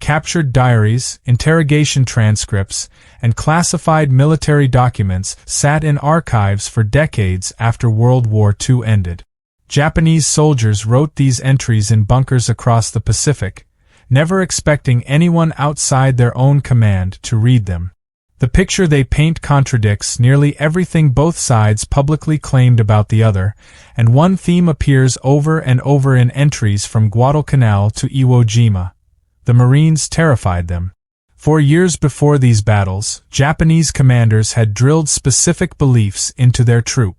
captured diaries, interrogation transcripts, and classified military documents sat in archives for decades after World War II ended. Japanese soldiers wrote these entries in bunkers across the Pacific, never expecting anyone outside their own command to read them. The picture they paint contradicts nearly everything both sides publicly claimed about the other, and one theme appears over and over in entries from Guadalcanal to Iwo Jima. The Marines terrified them. For years before these battles, Japanese commanders had drilled specific beliefs into their troop.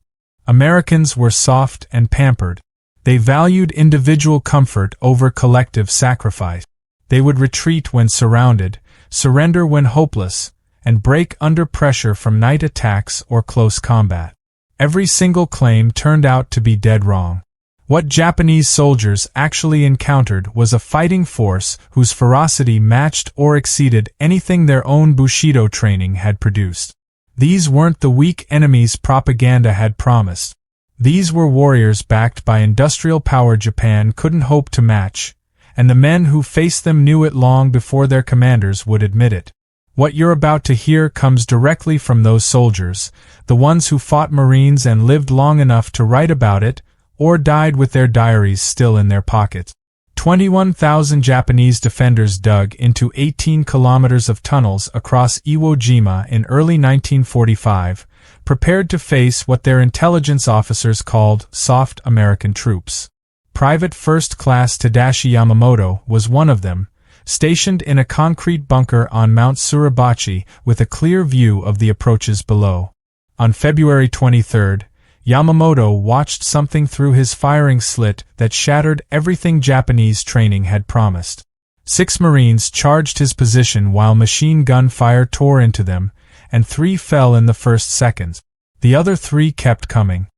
Americans were soft and pampered. They valued individual comfort over collective sacrifice. They would retreat when surrounded, surrender when hopeless, and break under pressure from night attacks or close combat. Every single claim turned out to be dead wrong. What Japanese soldiers actually encountered was a fighting force whose ferocity matched or exceeded anything their own Bushido training had produced. These weren't the weak enemies propaganda had promised. These were warriors backed by industrial power Japan couldn't hope to match, and the men who faced them knew it long before their commanders would admit it. What you're about to hear comes directly from those soldiers, the ones who fought Marines and lived long enough to write about it, or died with their diaries still in their pockets. 21,000 Japanese defenders dug into 18 kilometers of tunnels across Iwo Jima in early 1945, prepared to face what their intelligence officers called soft American troops. Private First Class Tadashi Yamamoto was one of them, stationed in a concrete bunker on Mount Suribachi with a clear view of the approaches below. On February 23, Yamamoto watched something through his firing slit that shattered everything Japanese training had promised. 6 Marines charged his position while machine gun fire tore into them, and 3 fell in the first seconds. The other 3 kept coming.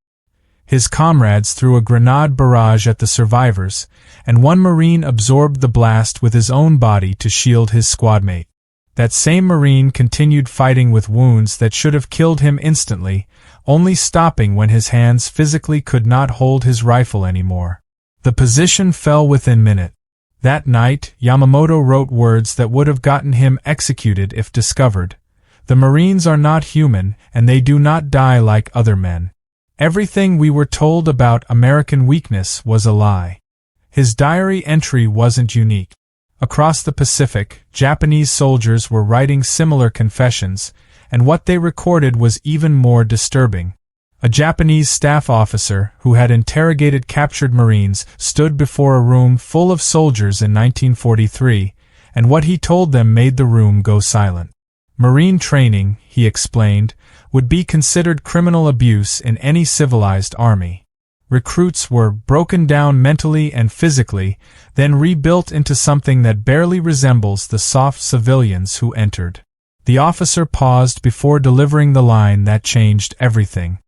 His comrades threw a grenade barrage at the survivors, and 1 Marine absorbed the blast with his own body to shield his squadmate. That same Marine continued fighting with wounds that should have killed him instantly, only stopping when his hands physically could not hold his rifle anymore. The position fell within minutes. That night, Yamamoto wrote words that would have gotten him executed if discovered. "The Marines are not human, and they do not die like other men. Everything we were told about American weakness was a lie." His diary entry wasn't unique. Across the Pacific, Japanese soldiers were writing similar confessions, and what they recorded was even more disturbing. A Japanese staff officer who had interrogated captured Marines stood before a room full of soldiers in 1943, and what he told them made the room go silent. Marine training, he explained, would be considered criminal abuse in any civilized army. Recruits were broken down mentally and physically, then rebuilt into something that barely resembles the soft civilians who entered. The officer paused before delivering the line that changed everything.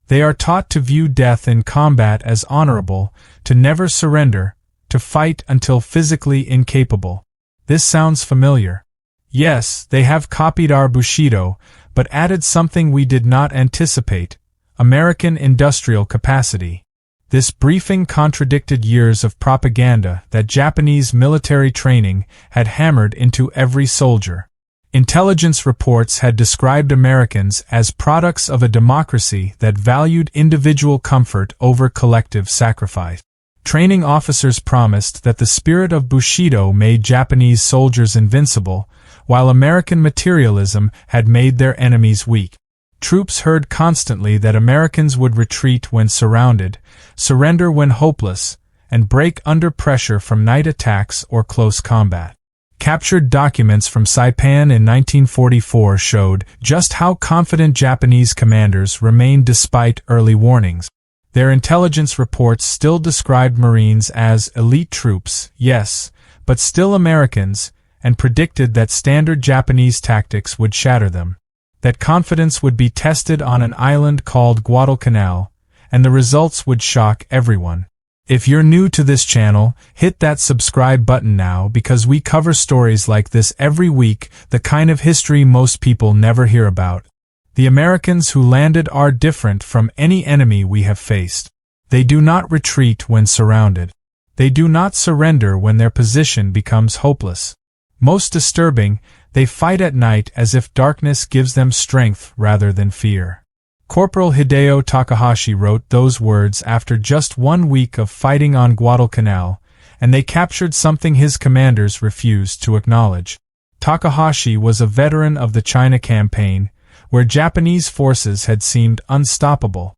"They are taught to view death in combat as honorable, to never surrender, to fight until physically incapable." This sounds familiar. Yes, they have copied our Bushido, but added something we did not anticipate: American industrial capacity. This briefing contradicted years of propaganda that Japanese military training had hammered into every soldier. Intelligence reports had described Americans as products of a democracy that valued individual comfort over collective sacrifice. Training officers promised that the spirit of Bushido made Japanese soldiers invincible, while American materialism had made their enemies weak. Troops heard constantly that Americans would retreat when surrounded, surrender when hopeless, and break under pressure from night attacks or close combat. Captured documents from Saipan in 1944 showed just how confident Japanese commanders remained despite early warnings. Their intelligence reports still described Marines as elite troops, yes, but still Americans, and predicted that standard Japanese tactics would shatter them. That confidence would be tested on an island called Guadalcanal, and the results would shock everyone. If you're new to this channel, hit that subscribe button now because we cover stories like this every week, the kind of history most people never hear about. The Americans who landed are different from any enemy we have faced. They do not retreat when surrounded. They do not surrender when their position becomes hopeless. Most disturbing, they fight at night as if darkness gives them strength rather than fear. Corporal Hideo Takahashi wrote those words after just 1 week of fighting on Guadalcanal, and they captured something his commanders refused to acknowledge. Takahashi was a veteran of the China campaign, where Japanese forces had seemed unstoppable.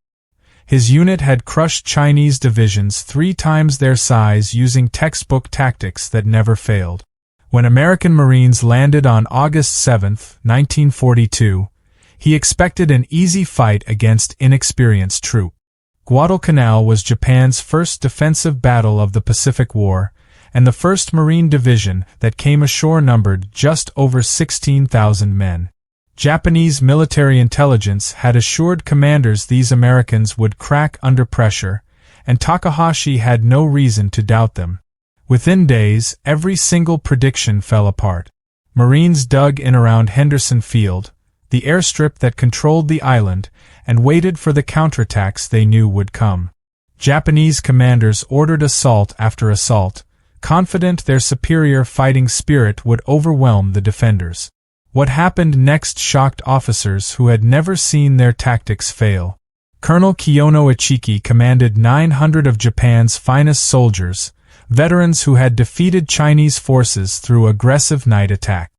His unit had crushed Chinese divisions 3 times their size using textbook tactics that never failed. When American Marines landed on August 7, 1942, he expected an easy fight against inexperienced troops. Guadalcanal was Japan's first defensive battle of the Pacific War, and the 1st Marine Division that came ashore numbered just over 16,000 men. Japanese military intelligence had assured commanders these Americans would crack under pressure, and Takahashi had no reason to doubt them. Within days, every single prediction fell apart. Marines dug in around Henderson Field, the airstrip that controlled the island, and waited for the counterattacks they knew would come. Japanese commanders ordered assault after assault, confident their superior fighting spirit would overwhelm the defenders. What happened next shocked officers who had never seen their tactics fail. Colonel Kiyono Ichiki commanded 900 of Japan's finest soldiers, veterans who had defeated Chinese forces through aggressive night attack.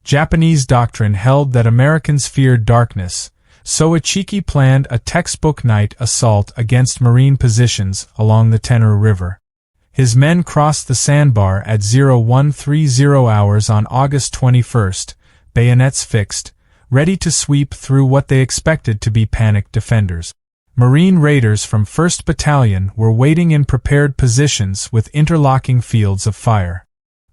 Japanese doctrine held that Americans feared darkness, so Ichiki planned a textbook night assault against Marine positions along the Tenor River. His men crossed the sandbar at 0130 hours on August 21, bayonets fixed, ready to sweep through what they expected to be panicked defenders. Marine raiders from 1st Battalion were waiting in prepared positions with interlocking fields of fire.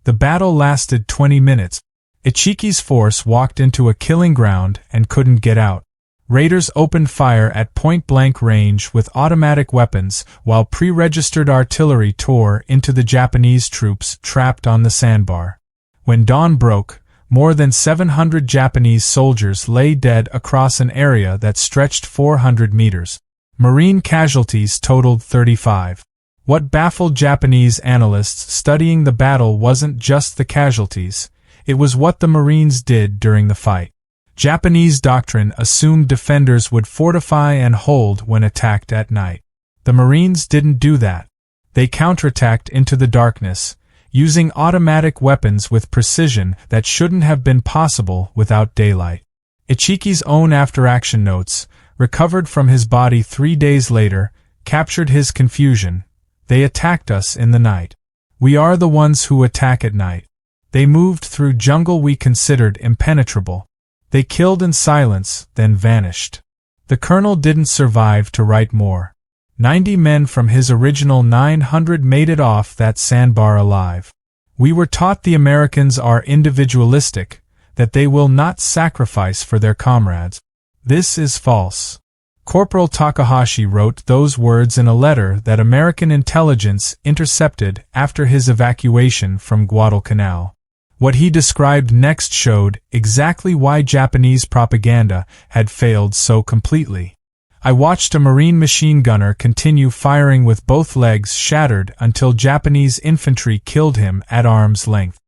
The battle lasted 20 minutes. Ichiki's force walked into a killing ground and couldn't get out. Raiders opened fire at point-blank range with automatic weapons while pre-registered artillery tore into the Japanese troops trapped on the sandbar. When dawn broke, more than 700 Japanese soldiers lay dead across an area that stretched 400 meters. Marine casualties totaled 35. What baffled Japanese analysts studying the battle wasn't just the casualties, it was what the Marines did during the fight. Japanese doctrine assumed defenders would fortify and hold when attacked at night. The Marines didn't do that. They counterattacked into the darkness, using automatic weapons with precision that shouldn't have been possible without daylight. Ichiki's own after-action notes, recovered from his body 3 days later, captured his confusion. They attacked us in the night. We are the ones who attack at night. They moved through jungle we considered impenetrable. They killed in silence, then vanished. The colonel didn't survive to write more. 90 men from his original 900 made it off that sandbar alive. We were taught the Americans are individualistic, that they will not sacrifice for their comrades. This is false. Corporal Takahashi wrote those words in a letter that American intelligence intercepted after his evacuation from Guadalcanal. What he described next showed exactly why Japanese propaganda had failed so completely. I watched a Marine machine gunner continue firing with both legs shattered until Japanese infantry killed him at arm's length.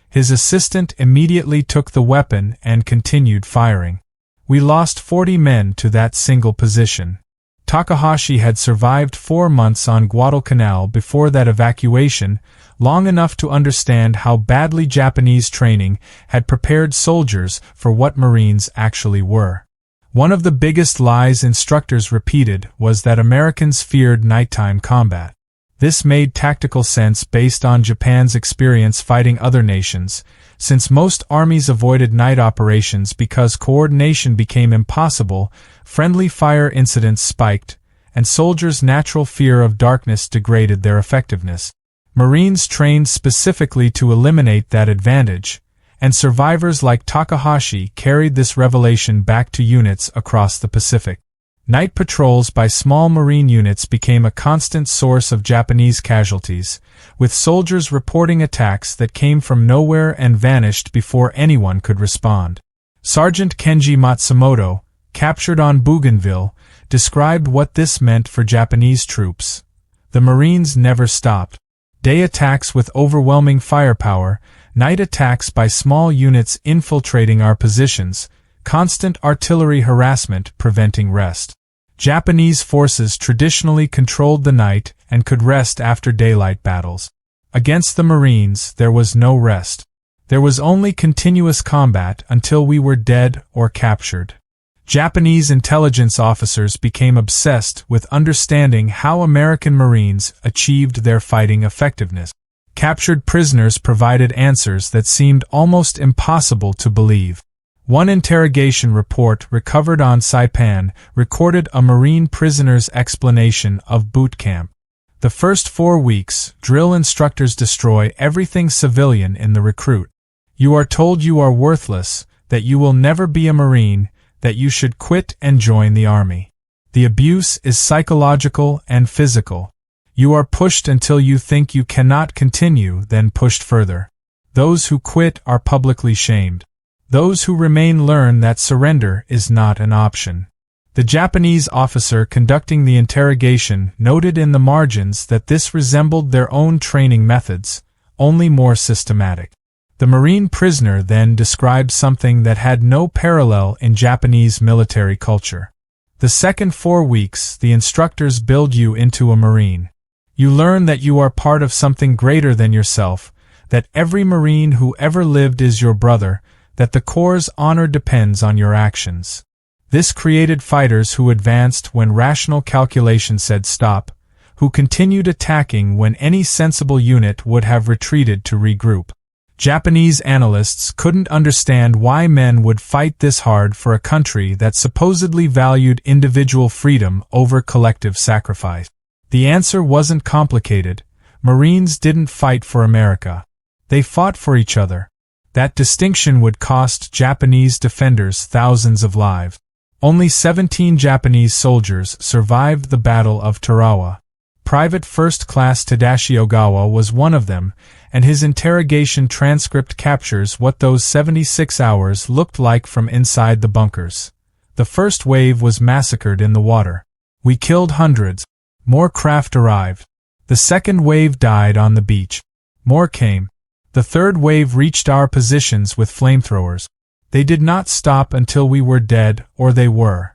His assistant immediately took the weapon and continued firing. We lost 40 men to that single position. Takahashi had survived 4 months on Guadalcanal before that evacuation, long enough to understand how badly Japanese training had prepared soldiers for what Marines actually were. One of the biggest lies instructors repeated was that Americans feared nighttime combat. This made tactical sense based on Japan's experience fighting other nations, since most armies avoided night operations because coordination became impossible, friendly fire incidents spiked, and soldiers' natural fear of darkness degraded their effectiveness. Marines trained specifically to eliminate that advantage, and survivors like Takahashi carried this revelation back to units across the Pacific. Night patrols by small Marine units became a constant source of Japanese casualties, with soldiers reporting attacks that came from nowhere and vanished before anyone could respond. Sergeant Kenji Matsumoto, captured on Bougainville, described what this meant for Japanese troops. The Marines never stopped. Day attacks with overwhelming firepower, night attacks by small units infiltrating our positions, constant artillery harassment preventing rest. Japanese forces traditionally controlled the night and could rest after daylight battles. Against the Marines, there was no rest. There was only continuous combat until we were dead or captured. Japanese intelligence officers became obsessed with understanding how American Marines achieved their fighting effectiveness. Captured prisoners provided answers that seemed almost impossible to believe. One interrogation report recovered on Saipan recorded a Marine prisoner's explanation of boot camp. The first 4 weeks, drill instructors destroy everything civilian in the recruit. You are told you are worthless, that you will never be a Marine, that you should quit and join the army. The abuse is psychological and physical. You are pushed until you think you cannot continue, then pushed further. Those who quit are publicly shamed. Those who remain learn that surrender is not an option. The Japanese officer conducting the interrogation noted in the margins that this resembled their own training methods, only more systematic. The Marine prisoner then described something that had no parallel in Japanese military culture. The second 4 weeks, the instructors build you into a Marine. You learn that you are part of something greater than yourself, that every Marine who ever lived is your brother, that the Corps' honor depends on your actions. This created fighters who advanced when rational calculation said stop, who continued attacking when any sensible unit would have retreated to regroup. Japanese analysts couldn't understand why men would fight this hard for a country that supposedly valued individual freedom over collective sacrifice. The answer wasn't complicated. Marines didn't fight for America. They fought for each other. That distinction would cost Japanese defenders thousands of lives. Only 17 Japanese soldiers survived the Battle of Tarawa. Private First Class Tadashi Ogawa was one of them, and his interrogation transcript captures what those 76 hours looked like from inside the bunkers. The first wave was massacred in the water. We killed hundreds. More craft arrived. The second wave died on the beach. More came. The third wave reached our positions with flamethrowers. They did not stop until we were dead, or they were.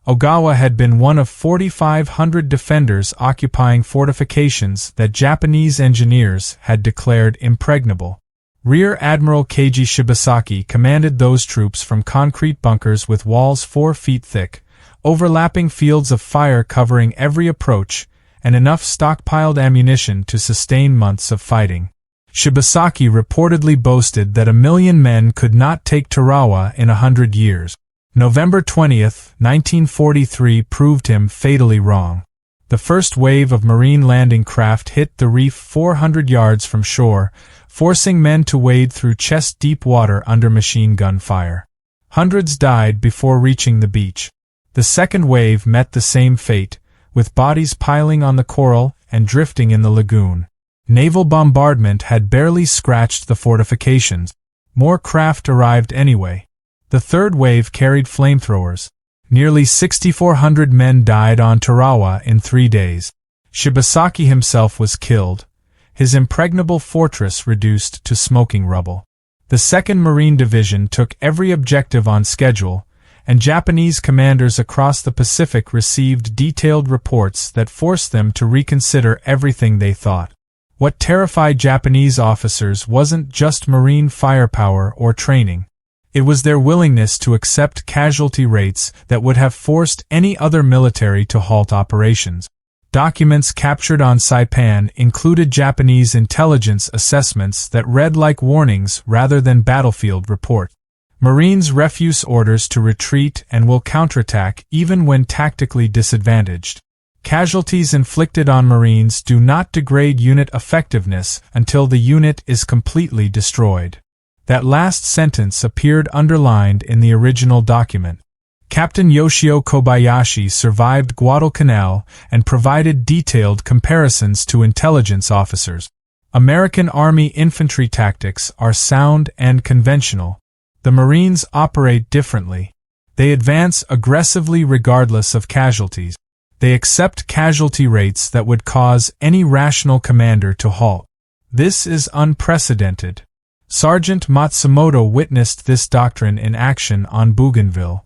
Ogawa had been one of 4,500 defenders occupying fortifications that Japanese engineers had declared impregnable. Rear Admiral Keiji Shibasaki commanded those troops from concrete bunkers with walls 4 feet thick, overlapping fields of fire covering every approach, and enough stockpiled ammunition to sustain months of fighting. Shibasaki reportedly boasted that 1 million men could not take Tarawa in 100 years. November 20, 1943 proved him fatally wrong. The first wave of Marine landing craft hit the reef 400 yards from shore, forcing men to wade through chest-deep water under machine gun fire. Hundreds died before reaching the beach. The second wave met the same fate, with bodies piling on the coral and drifting in the lagoon. Naval bombardment had barely scratched the fortifications. More craft arrived anyway. The third wave carried flamethrowers. Nearly 6,400 men died on Tarawa in 3 days. Shibasaki himself was killed, his impregnable fortress reduced to smoking rubble. The 2nd Marine Division took every objective on schedule, and Japanese commanders across the Pacific received detailed reports that forced them to reconsider everything they thought. What terrified Japanese officers wasn't just Marine firepower or training. It was their willingness to accept casualty rates that would have forced any other military to halt operations. Documents captured on Saipan included Japanese intelligence assessments that read like warnings rather than battlefield reports. Marines refuse orders to retreat and will counterattack even when tactically disadvantaged. Casualties inflicted on Marines do not degrade unit effectiveness until the unit is completely destroyed. That last sentence appeared underlined in the original document. Captain Yoshio Kobayashi survived Guadalcanal and provided detailed comparisons to intelligence officers. American Army infantry tactics are sound and conventional. The Marines operate differently. They advance aggressively regardless of casualties. They accept casualty rates that would cause any rational commander to halt. This is unprecedented. Sergeant Matsumoto witnessed this doctrine in action on Bougainville.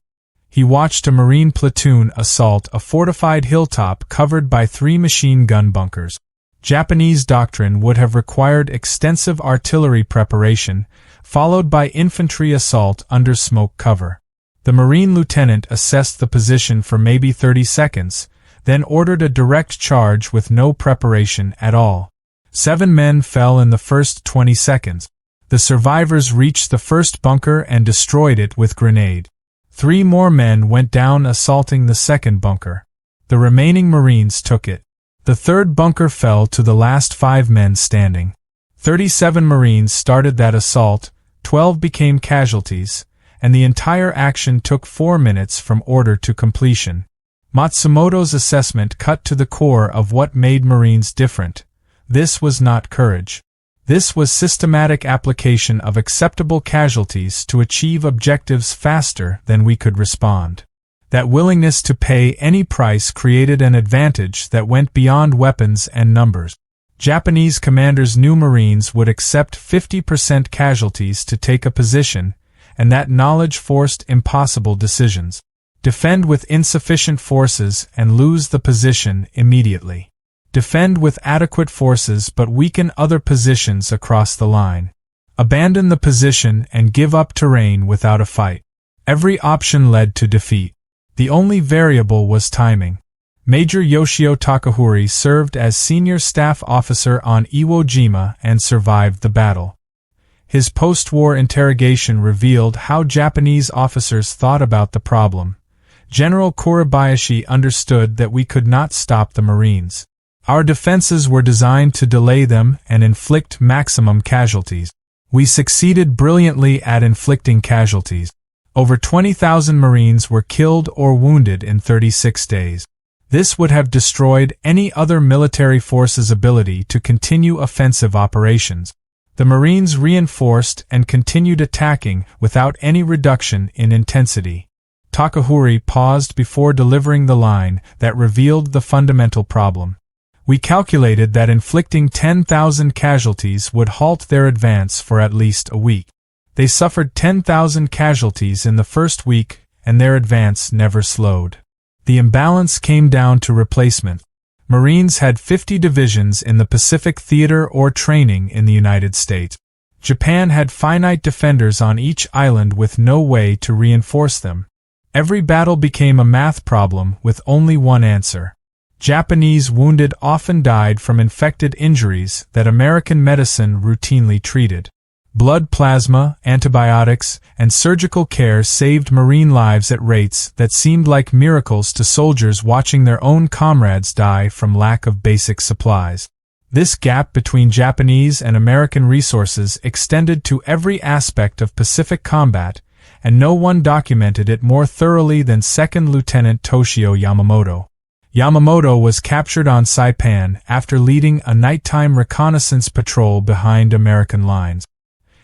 He watched a Marine platoon assault a fortified hilltop covered by 3 machine gun bunkers. Japanese doctrine would have required extensive artillery preparation, followed by infantry assault under smoke cover. The Marine lieutenant assessed the position for maybe 30 seconds, then ordered a direct charge with no preparation at all. 7 men fell in the first 20 seconds. The survivors reached the first bunker and destroyed it with grenade. 3 more men went down assaulting the second bunker. The remaining Marines took it. The third bunker fell to the last 5 men standing. 37 Marines started that assault, 12 became casualties, and the entire action took 4 minutes from order to completion. Matsumoto's assessment cut to the core of what made Marines different. This was not courage. This was systematic application of acceptable casualties to achieve objectives faster than we could respond. That willingness to pay any price created an advantage that went beyond weapons and numbers. Japanese commanders knew Marines would accept 50% casualties to take a position, and that knowledge forced impossible decisions. Defend with insufficient forces and lose the position immediately. Defend with adequate forces but weaken other positions across the line. Abandon the position and give up terrain without a fight. Every option led to defeat. The only variable was timing. Major Yoshio Takahori served as senior staff officer on Iwo Jima and survived the battle. His post-war interrogation revealed how Japanese officers thought about the problem. General Kuribayashi understood that we could not stop the Marines. Our defenses were designed to delay them and inflict maximum casualties. We succeeded brilliantly at inflicting casualties. Over 20,000 Marines were killed or wounded in 36 days. This would have destroyed any other military force's ability to continue offensive operations. The Marines reinforced and continued attacking without any reduction in intensity. Takahori paused before delivering the line that revealed the fundamental problem. We calculated that inflicting 10,000 casualties would halt their advance for at least a week. They suffered 10,000 casualties in the first week, and their advance never slowed. The imbalance came down to replacement. Marines had 50 divisions in the Pacific Theater or training in the United States. Japan had finite defenders on each island with no way to reinforce them. Every battle became a math problem with only one answer. Japanese wounded often died from infected injuries that American medicine routinely treated. Blood plasma, antibiotics, and surgical care saved Marine lives at rates that seemed like miracles to soldiers watching their own comrades die from lack of basic supplies. This gap between Japanese and American resources extended to every aspect of Pacific combat, and no one documented it more thoroughly than Second Lieutenant Toshio Yamamoto. Yamamoto was captured on Saipan after leading a nighttime reconnaissance patrol behind American lines.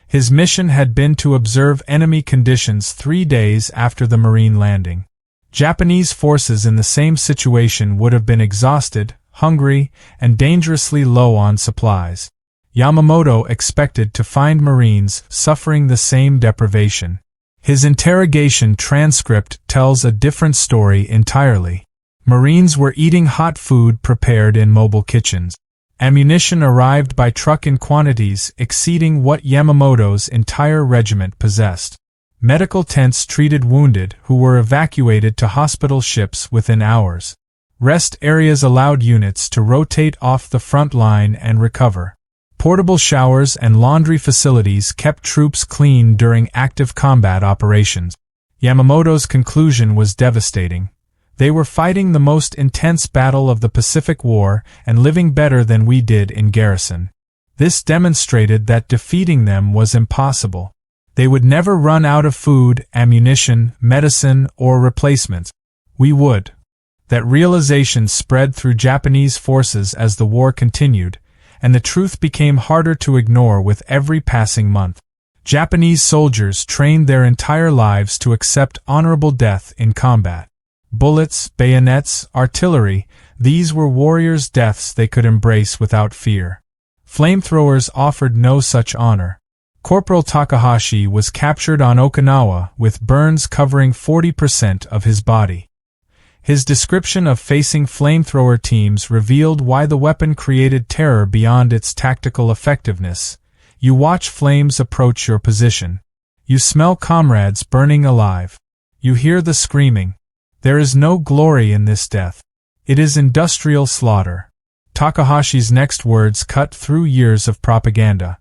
His mission had been to observe enemy conditions 3 days after the Marine landing. Japanese forces in the same situation would have been exhausted, hungry, and dangerously low on supplies. Yamamoto expected to find Marines suffering the same deprivation. His interrogation transcript tells a different story entirely. Marines were eating hot food prepared in mobile kitchens. Ammunition arrived by truck in quantities exceeding what Yamamoto's entire regiment possessed. Medical tents treated wounded who were evacuated to hospital ships within hours. Rest areas allowed units to rotate off the front line and recover. Portable showers and laundry facilities kept troops clean during active combat operations. Yamamoto's conclusion was devastating. They were fighting the most intense battle of the Pacific War and living better than we did in garrison. This demonstrated that defeating them was impossible. They would never run out of food, ammunition, medicine, or replacements. We would. That realization spread through Japanese forces as the war continued, and the truth became harder to ignore with every passing month. Japanese soldiers trained their entire lives to accept honorable death in combat. Bullets, bayonets, artillery, these were warriors' deaths they could embrace without fear. Flamethrowers offered no such honor. Corporal Takahashi was captured on Okinawa with burns covering 40% of his body. His description of facing flamethrower teams revealed why the weapon created terror beyond its tactical effectiveness. You watch flames approach your position. You smell comrades burning alive. You hear the screaming. There is no glory in this death. It is industrial slaughter. Takahashi's next words cut through years of propaganda.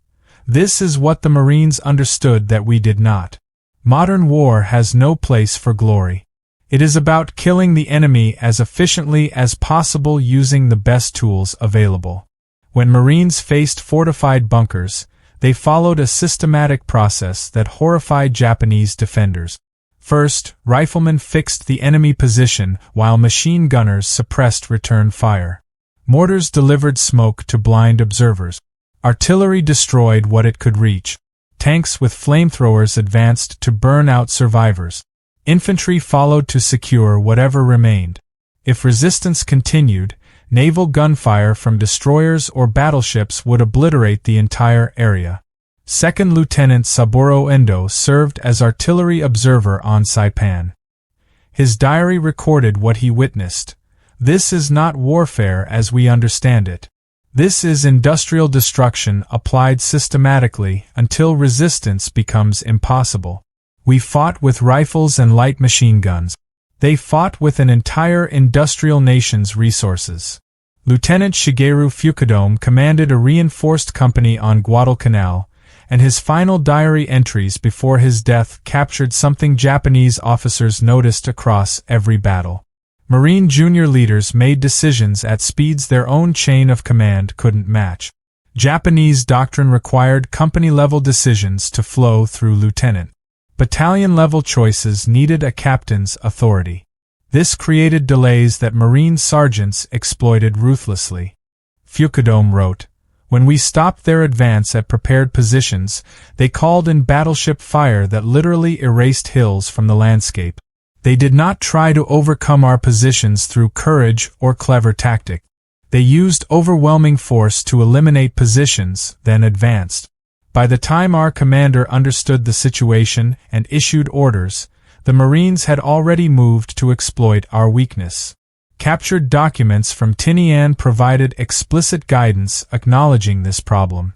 This is what the Marines understood that we did not. Modern war has no place for glory. It is about killing the enemy as efficiently as possible using the best tools available. When Marines faced fortified bunkers, they followed a systematic process that horrified Japanese defenders. First, riflemen fixed the enemy position while machine gunners suppressed return fire. Mortars delivered smoke to blind observers. Artillery destroyed what it could reach. Tanks with flamethrowers advanced to burn out survivors. Infantry followed to secure whatever remained. If resistance continued, naval gunfire from destroyers or battleships would obliterate the entire area. Second Lieutenant Saburo Endo served as artillery observer on Saipan. His diary recorded what he witnessed. This is not warfare as we understand it. This is industrial destruction applied systematically until resistance becomes impossible. We fought with rifles and light machine guns. They fought with an entire industrial nation's resources. Lieutenant Shigeru Fukudome commanded a reinforced company on Guadalcanal, and his final diary entries before his death captured something Japanese officers noticed across every battle. Marine junior leaders made decisions at speeds their own chain of command couldn't match. Japanese doctrine required company-level decisions to flow through lieutenant. Battalion-level choices needed a captain's authority. This created delays that Marine sergeants exploited ruthlessly. Fukudome wrote, "When we stopped their advance at prepared positions, they called in battleship fire that literally erased hills from the landscape. They did not try to overcome our positions through courage or clever tactic. They used overwhelming force to eliminate positions, then advanced. By the time our commander understood the situation and issued orders, the Marines had already moved to exploit our weakness." Captured documents from Tinian provided explicit guidance acknowledging this problem.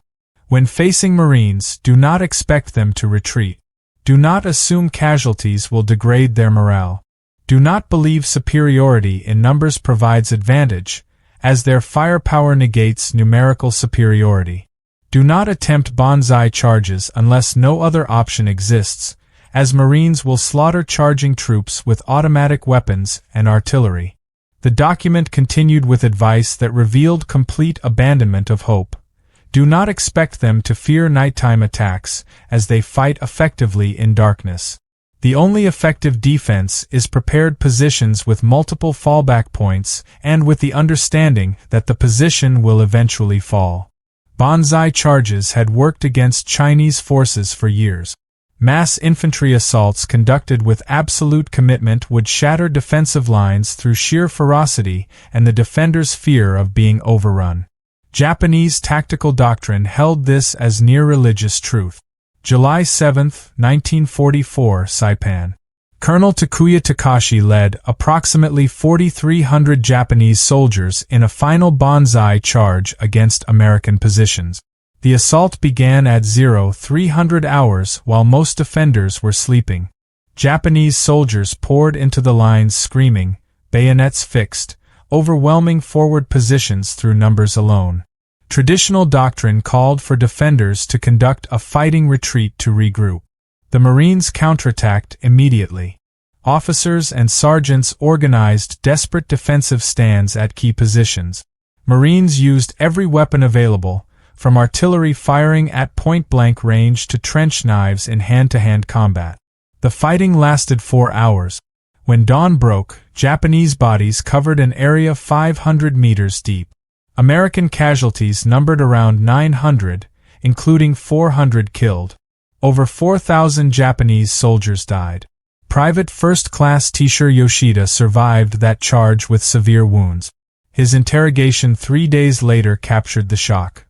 When facing Marines, do not expect them to retreat. Do not assume casualties will degrade their morale. Do not believe superiority in numbers provides advantage, as their firepower negates numerical superiority. Do not attempt banzai charges unless no other option exists, as Marines will slaughter charging troops with automatic weapons and artillery. The document continued with advice that revealed complete abandonment of hope. Do not expect them to fear nighttime attacks, as they fight effectively in darkness. The only effective defense is prepared positions with multiple fallback points and with the understanding that the position will eventually fall. Banzai charges had worked against Chinese forces for years. Mass infantry assaults conducted with absolute commitment would shatter defensive lines through sheer ferocity and the defender's fear of being overrun. Japanese tactical doctrine held this as near religious truth. July 7, 1944, Saipan. Colonel Takuya Takashi led approximately 4,300 Japanese soldiers in a final banzai charge against American positions. The assault began at 0300 hours while most defenders were sleeping. Japanese soldiers poured into the lines screaming, bayonets fixed, overwhelming forward positions through numbers alone. Traditional doctrine called for defenders to conduct a fighting retreat to regroup. The Marines counterattacked immediately. Officers and sergeants organized desperate defensive stands at key positions. Marines used every weapon available, from artillery firing at point-blank range to trench knives in hand-to-hand combat. The fighting lasted 4 hours. When dawn broke, Japanese bodies covered an area 500 meters deep. American casualties numbered around 900, including 400 killed. Over 4,000 Japanese soldiers died. Private First Class Tishiro Yoshida survived that charge with severe wounds. His interrogation 3 days later captured the shock.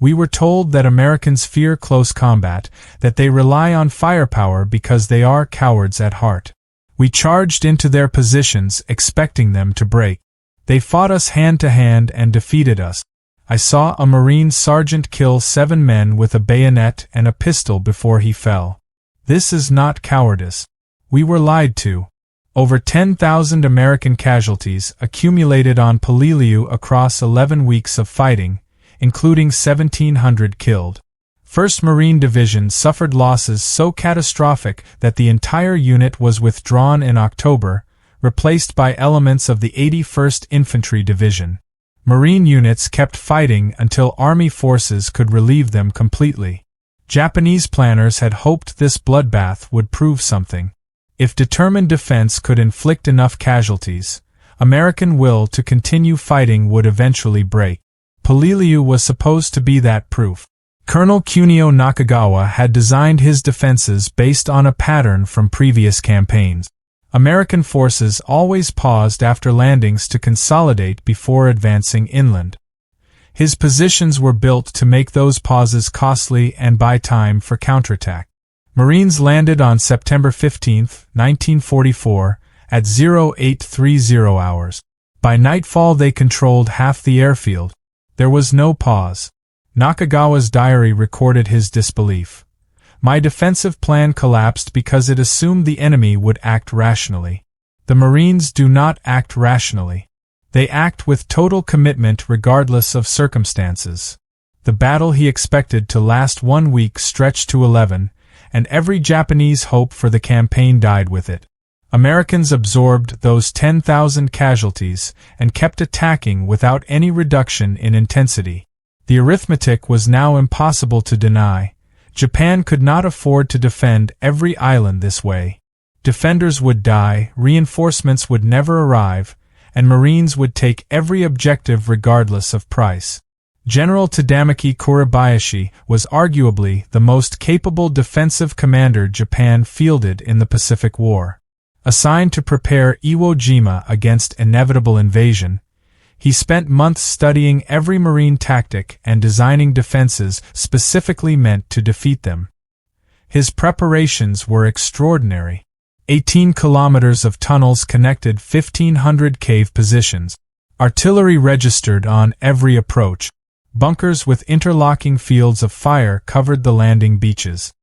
We were told that Americans fear close combat, that they rely on firepower because they are cowards at heart. We charged into their positions, expecting them to break. They fought us hand to hand and defeated us. I saw a Marine sergeant kill 7 men with a bayonet and a pistol before he fell. This is not cowardice. We were lied to. Over 10,000 American casualties accumulated on Peleliu across 11 weeks of fighting, including 1,700 killed. 1st Marine Division suffered losses so catastrophic that the entire unit was withdrawn in October, replaced by elements of the 81st Infantry Division. Marine units kept fighting until Army forces could relieve them completely. Japanese planners had hoped this bloodbath would prove something. If determined defense could inflict enough casualties, American will to continue fighting would eventually break. Peleliu was supposed to be that proof. Colonel Kunio Nakagawa had designed his defenses based on a pattern from previous campaigns. American forces always paused after landings to consolidate before advancing inland. His positions were built to make those pauses costly and buy time for counterattack. Marines landed on September 15, 1944, at 0830 hours. By nightfall they controlled half the airfield. There was no pause. Nakagawa's diary recorded his disbelief. My defensive plan collapsed because it assumed the enemy would act rationally. The Marines do not act rationally. They act with total commitment regardless of circumstances. The battle he expected to last 1 week stretched to 11, and every Japanese hope for the campaign died with it. Americans absorbed those 10,000 casualties and kept attacking without any reduction in intensity. The arithmetic was now impossible to deny. Japan could not afford to defend every island this way. Defenders would die, reinforcements would never arrive, and Marines would take every objective regardless of price. General Tadamaki Kuribayashi was arguably the most capable defensive commander Japan fielded in the Pacific War. Assigned to prepare Iwo Jima against inevitable invasion, he spent months studying every Marine tactic and designing defenses specifically meant to defeat them. His preparations were extraordinary. 18 kilometers of tunnels connected 1,500 cave positions. Artillery registered on every approach. Bunkers with interlocking fields of fire covered the landing beaches.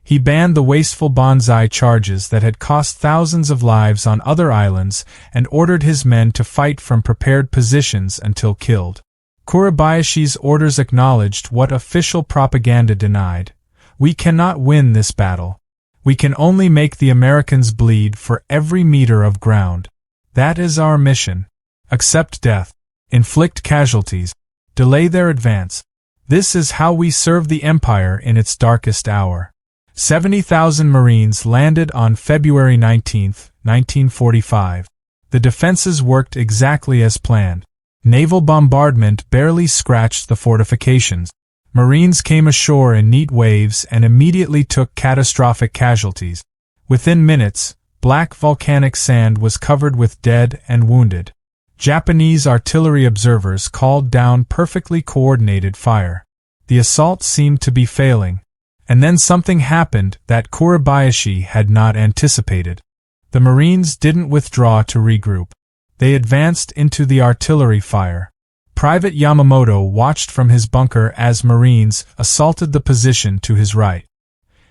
He banned the wasteful banzai charges that had cost thousands of lives on other islands and ordered his men to fight from prepared positions until killed. Kuribayashi's orders acknowledged what official propaganda denied. We cannot win this battle. We can only make the Americans bleed for every meter of ground. That is our mission. Accept death. Inflict casualties. Delay their advance. This is how we serve the Empire in its darkest hour. 70,000 Marines landed on February 19, 1945. The defenses worked exactly as planned. Naval bombardment barely scratched the fortifications. Marines came ashore in neat waves and immediately took catastrophic casualties. Within minutes, black volcanic sand was covered with dead and wounded. Japanese artillery observers called down perfectly coordinated fire. The assault seemed to be failing. And then something happened that Kuribayashi had not anticipated. The Marines didn't withdraw to regroup. They advanced into the artillery fire. Private Yamamoto watched from his bunker as Marines assaulted the position to his right.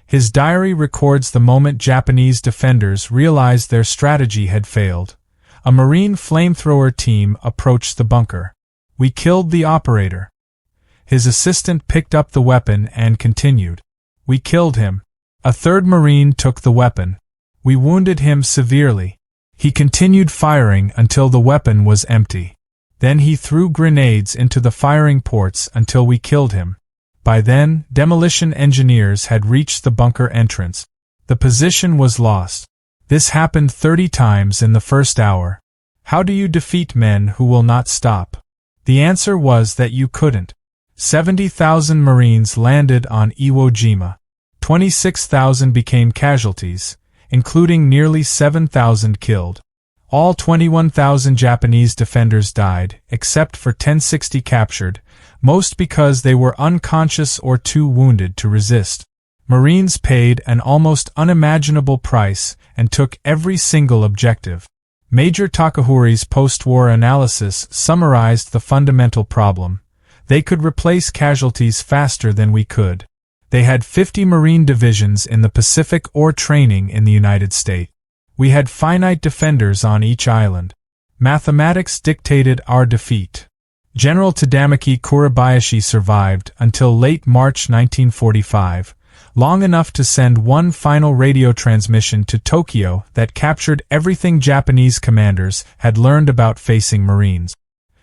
His diary records the moment Japanese defenders realized their strategy had failed. A Marine flamethrower team approached the bunker. We killed the operator. His assistant picked up the weapon and continued. We killed him. A third Marine took the weapon. We wounded him severely. He continued firing until the weapon was empty. Then he threw grenades into the firing ports until we killed him. By then, demolition engineers had reached the bunker entrance. The position was lost. This happened 30 times in the first hour. How do you defeat men who will not stop? The answer was that you couldn't. 70,000 Marines landed on Iwo Jima. 26,000 became casualties, including nearly 7,000 killed. All 21,000 Japanese defenders died, except for 1060 captured, most because they were unconscious or too wounded to resist. Marines paid an almost unimaginable price and took every single objective. Major Takahori's post-war analysis summarized the fundamental problem. They could replace casualties faster than we could. They had 50 Marine divisions in the Pacific or training in the United States. We had finite defenders on each island. Mathematics dictated our defeat. General Tadamaki Kuribayashi survived until late March 1945, long enough to send one final radio transmission to Tokyo that captured everything Japanese commanders had learned about facing Marines.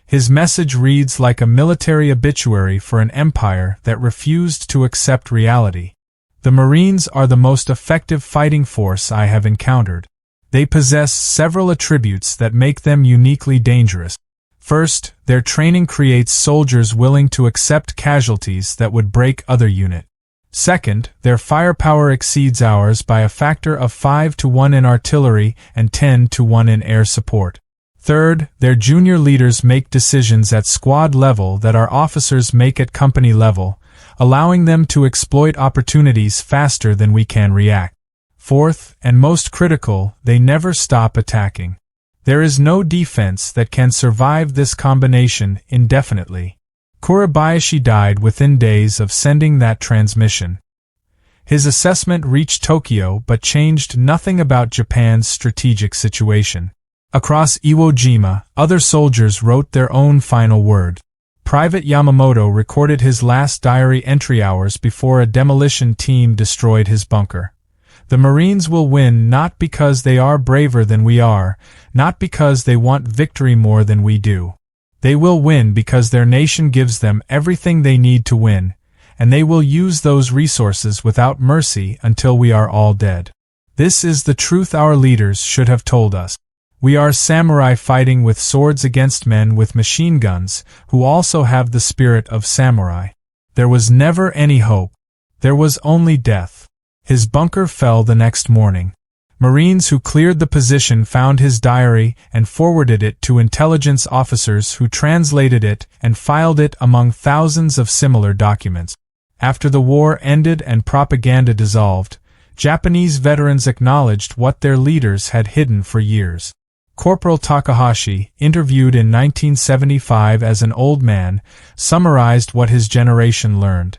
His message reads like a military obituary for an empire that refused to accept reality. The Marines are the most effective fighting force I have encountered. They possess several attributes that make them uniquely dangerous. First, their training creates soldiers willing to accept casualties that would break other units. Second, their firepower exceeds ours by a factor of 5 to 1 in artillery and 10 to 1 in air support. Third, their junior leaders make decisions at squad level that our officers make at company level, allowing them to exploit opportunities faster than we can react. Fourth, and most critical, they never stop attacking. There is no defense that can survive this combination indefinitely. Kuribayashi died within days of sending that transmission. His assessment reached Tokyo but changed nothing about Japan's strategic situation. Across Iwo Jima, other soldiers wrote their own final word. Private Yamamoto recorded his last diary entry hours before a demolition team destroyed his bunker. The Marines will win not because they are braver than we are, not because they want victory more than we do. They will win because their nation gives them everything they need to win, and they will use those resources without mercy until we are all dead. This is the truth our leaders should have told us. We are samurai fighting with swords against men with machine guns, who also have the spirit of samurai. There was never any hope. There was only death. His bunker fell the next morning. Marines who cleared the position found his diary and forwarded it to intelligence officers who translated it and filed it among thousands of similar documents. After the war ended and propaganda dissolved, Japanese veterans acknowledged what their leaders had hidden for years. Corporal Takahashi, interviewed in 1975 as an old man, summarized what his generation learned.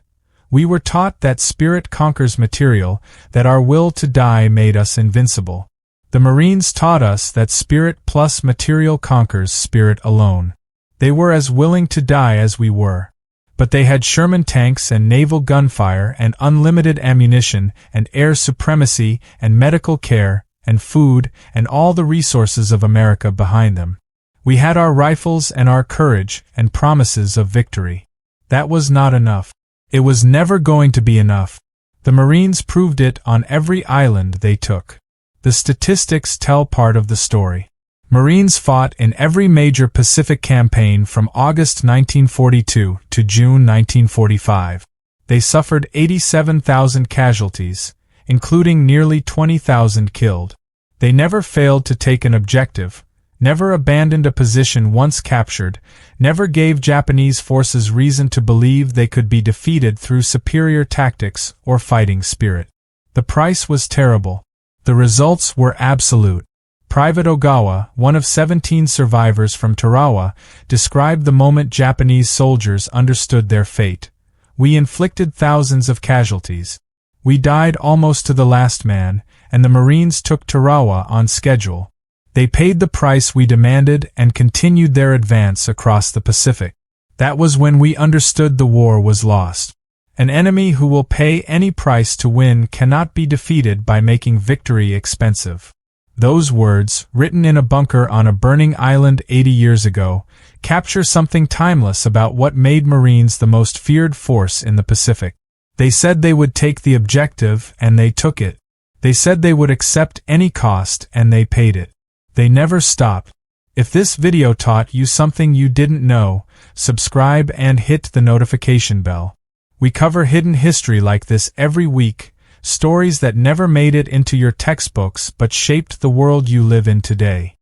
We were taught that spirit conquers material, that our will to die made us invincible. The Marines taught us that spirit plus material conquers spirit alone. They were as willing to die as we were. But they had Sherman tanks and naval gunfire and unlimited ammunition and air supremacy and medical care and food and all the resources of America behind them. We had our rifles and our courage and promises of victory. That was not enough. It was never going to be enough. The Marines proved it on every island they took. The statistics tell part of the story. Marines fought in every major Pacific campaign from August 1942 to June 1945. They suffered 87,000 casualties, including nearly 20,000 killed. They never failed to take an objective, never abandoned a position once captured, never gave Japanese forces reason to believe they could be defeated through superior tactics or fighting spirit. The price was terrible. The results were absolute. Private Ogawa, one of 17 survivors from Tarawa, described the moment Japanese soldiers understood their fate. We inflicted thousands of casualties. We died almost to the last man, and the Marines took Tarawa on schedule. They paid the price we demanded and continued their advance across the Pacific. That was when we understood the war was lost. An enemy who will pay any price to win cannot be defeated by making victory expensive. Those words, written in a bunker on a burning island 80 years ago, capture something timeless about what made Marines the most feared force in the Pacific. They said they would take the objective, and they took it. They said they would accept any cost, and they paid it. They never stopped. If this video taught you something you didn't know, subscribe and hit the notification bell. We cover hidden history like this every week, stories that never made it into your textbooks but shaped the world you live in today.